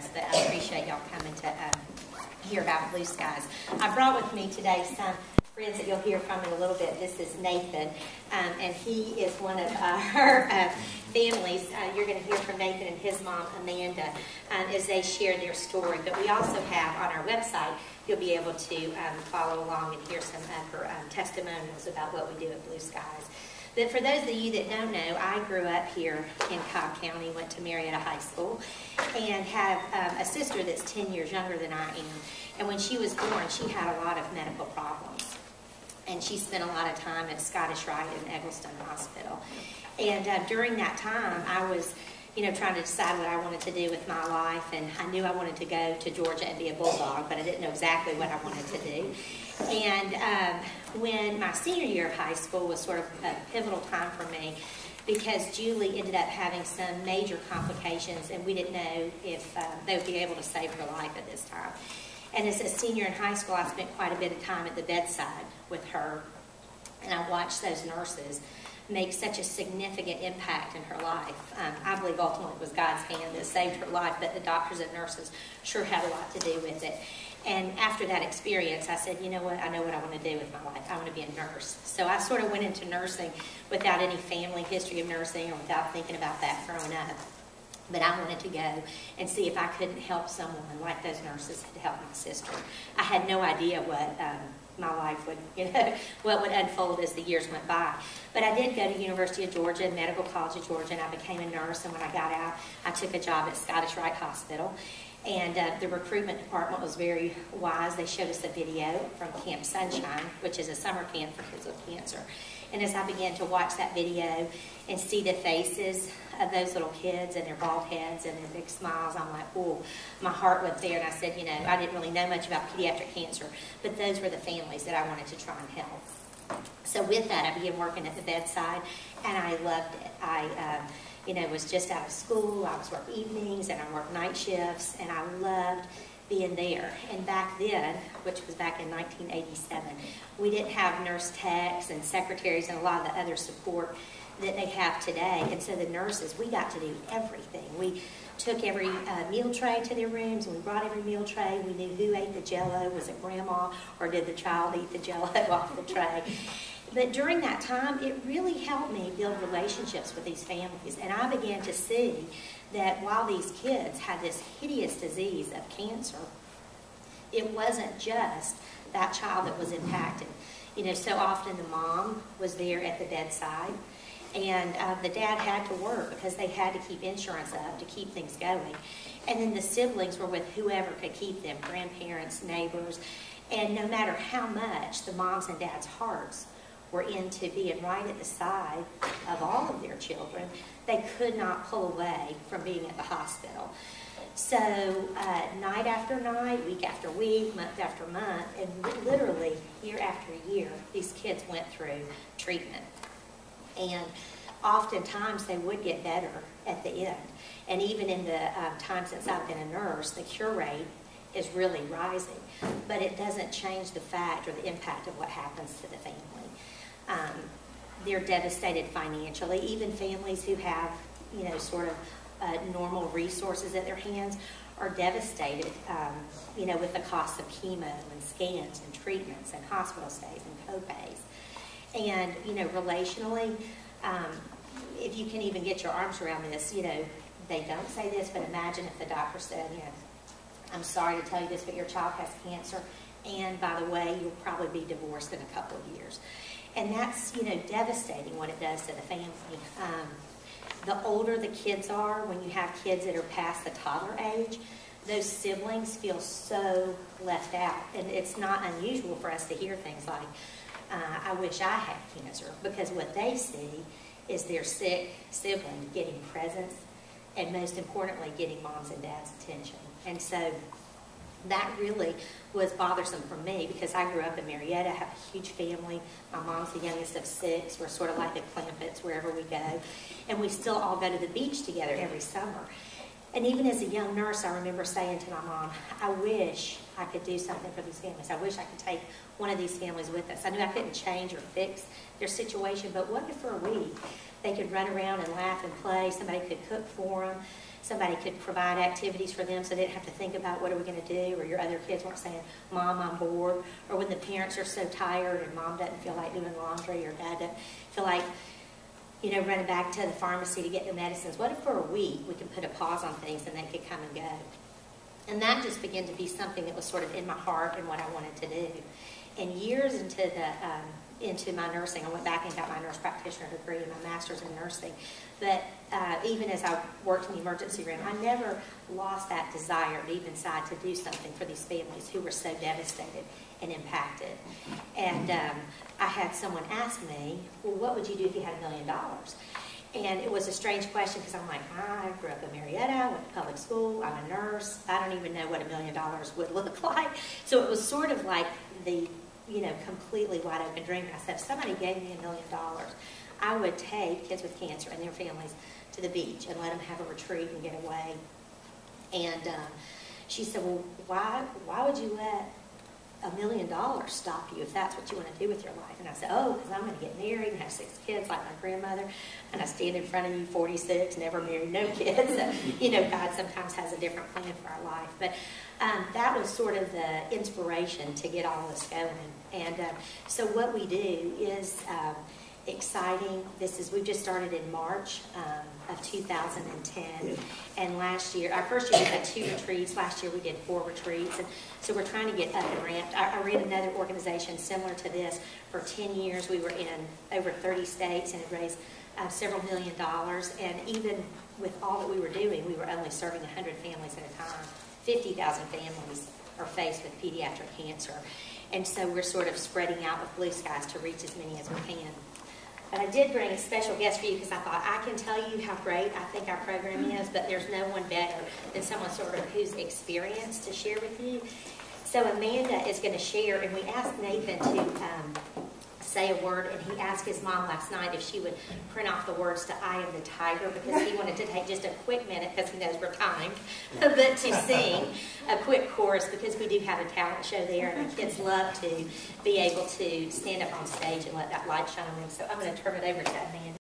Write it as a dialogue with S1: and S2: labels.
S1: us, but I appreciate y'all coming to hear about Blue Skies. I brought with me today some friends that you'll hear from in a little bit. This is Nathan, and he is one of our families. You're going to hear from Nathan and his mom, Amanda, as they share their story. But we also have on our website, you'll be able to follow along and hear some of her testimonials about what we do at Blue Skies. But for those of you that don't know, I grew up here in Cobb County, went to Marietta High School, and have a sister that's 10 years younger than I am. And when she was born, she had a lot of medical problems. And she spent a lot of time at Scottish Rite in Eggleston Hospital. And during that time, I was, trying to decide what I wanted to do with my life. And I knew I wanted to go to Georgia and be a bulldog, but I didn't know exactly what I wanted to do. And when my senior year of high school was sort of a pivotal time for me, because Julie ended up having some major complications, and we didn't know if they would be able to save her life at this time. And as a senior in high school, I spent quite a bit of time at the bedside with her, and I watched those nurses make such a significant impact in her life. I believe ultimately it was God's hand that saved her life, but the doctors and nurses sure had a lot to do with it. And after that experience, I said, you know what, I know what I want to do with my life. I want to be a nurse. So I sort of went into nursing without any family history of nursing or without thinking about that growing up. But I wanted to go and see if I couldn't help someone like those nurses had helped my sister. I had no idea what my life would, what would unfold as the years went by. But I did go to University of Georgia, Medical College of Georgia, and I became a nurse. And when I got out, I took a job at Scottish Rite Hospital. And the recruitment department was very wise. They showed us a video from Camp Sunshine, which is a summer camp for kids with cancer. And as I began to watch that video and see the faces of those little kids and their bald heads and their big smiles, I'm like, oh, my heart went there. And I said, I didn't really know much about pediatric cancer, but those were the families that I wanted to try and help. So with that, I began working at the bedside, and I loved it. I was just out of school. I was working evenings, and I worked night shifts, and I loved being there. And back then, which was back in 1987, we didn't have nurse techs and secretaries and a lot of the other support that they have today. And so the nurses, we got to do everything. We took every meal tray to their rooms, and we brought every meal tray. We knew who ate the Jell-O. Was it grandma, or did the child eat the Jell-O off the tray? But during that time, it really helped me build relationships with these families. And I began to see that while these kids had this hideous disease of cancer, it wasn't just that child that was impacted. So often the mom was there at the bedside, and the dad had to work because they had to keep insurance up to keep things going. And then the siblings were with whoever could keep them, grandparents, neighbors. And no matter how much the moms and dads' hearts were into being right at the side of all of their children, they could not pull away from being at the hospital. So night after night, week after week, month after month, and literally year after year, these kids went through treatment. And oftentimes they would get better at the end. And even in the time since I've been a nurse, the cure rate is really rising. But it doesn't change the fact or the impact of what happens to the family. They're devastated financially. Even families who have, sort of normal resources at their hands are devastated, with the cost of chemo and scans and treatments and hospital stays and co-pays. And, relationally, if you can even get your arms around this, they don't say this, but imagine if the doctor said, I'm sorry to tell you this, but your child has cancer, and by the way, you'll probably be divorced in a couple of years. And that's, devastating what it does to the family. The older the kids are, when you have kids that are past the toddler age, those siblings feel so left out. And it's not unusual for us to hear things like, I wish I had cancer, because what they see is their sick sibling getting presents, and most importantly, getting mom's and dad's attention. And so that really was bothersome for me, because I grew up in Marietta, have a huge family. My mom's the youngest of 6. We're sort of like the Clampetts wherever we go. And we still all go to the beach together every summer. And even as a young nurse, I remember saying to my mom, I wish I could do something for these families. I wish I could take one of these families with us. I knew I couldn't change or fix their situation, but what if for a week they could run around and laugh and play, somebody could cook for them, somebody could provide activities for them so they didn't have to think about what are we going to do, or your other kids weren't saying, Mom, I'm bored, or when the parents are so tired and Mom doesn't feel like doing laundry or Dad doesn't feel like, running back to the pharmacy to get the medicines. What if for a week we could put a pause on things and they could come and go? And that just began to be something that was sort of in my heart and what I wanted to do. And years into my nursing, I went back and got my nurse practitioner degree and my master's in nursing. But even as I worked in the emergency room, I never lost that desire deep inside to do something for these families who were so devastated and impacted. And I had someone ask me, well, what would you do if you had $1 million? And it was a strange question because I'm like, I grew up in Marietta, went to public school, I'm a nurse, I don't even know what $1 million would look like. So it was sort of like the, completely wide open dream. And I said, if somebody gave me $1 million, I would take kids with cancer and their families to the beach and let them have a retreat and get away. And she said, well, why would you let $1 million stop you if that's what you want to do with your life? And I said, oh, because I'm going to get married and have 6 kids like my grandmother, and I stand in front of you, 46, never married, no kids. So, God sometimes has a different plan for our life. But that was sort of the inspiration to get all this going. And so what we do is exciting. We've just started in March of 2010, and last year, our first year we had 2 retreats. Last year we did 4 retreats, and so we're trying to get up and ramped. I ran another organization similar to this for 10 years. We were in over 30 states and had raised several $1 million, and even with all that we were doing, we were only serving 100 families at a time. 50,000 families are faced with pediatric cancer, and so we're sort of spreading out with Blue Skies to reach as many as we can. But I did bring a special guest for you because I thought I can tell you how great I think our program is, but there's no one better than someone sort of who's experienced to share with you. So Amanda is going to share, and we asked Nathan to say a word, and he asked his mom last night if she would print off the words to I Am the Tiger, because he wanted to take just a quick minute, because he knows we're timed, but to sing a quick chorus, because we do have a talent show there, and the kids love to be able to stand up on stage and let that light shine on them. So I'm going to turn it over to Amanda.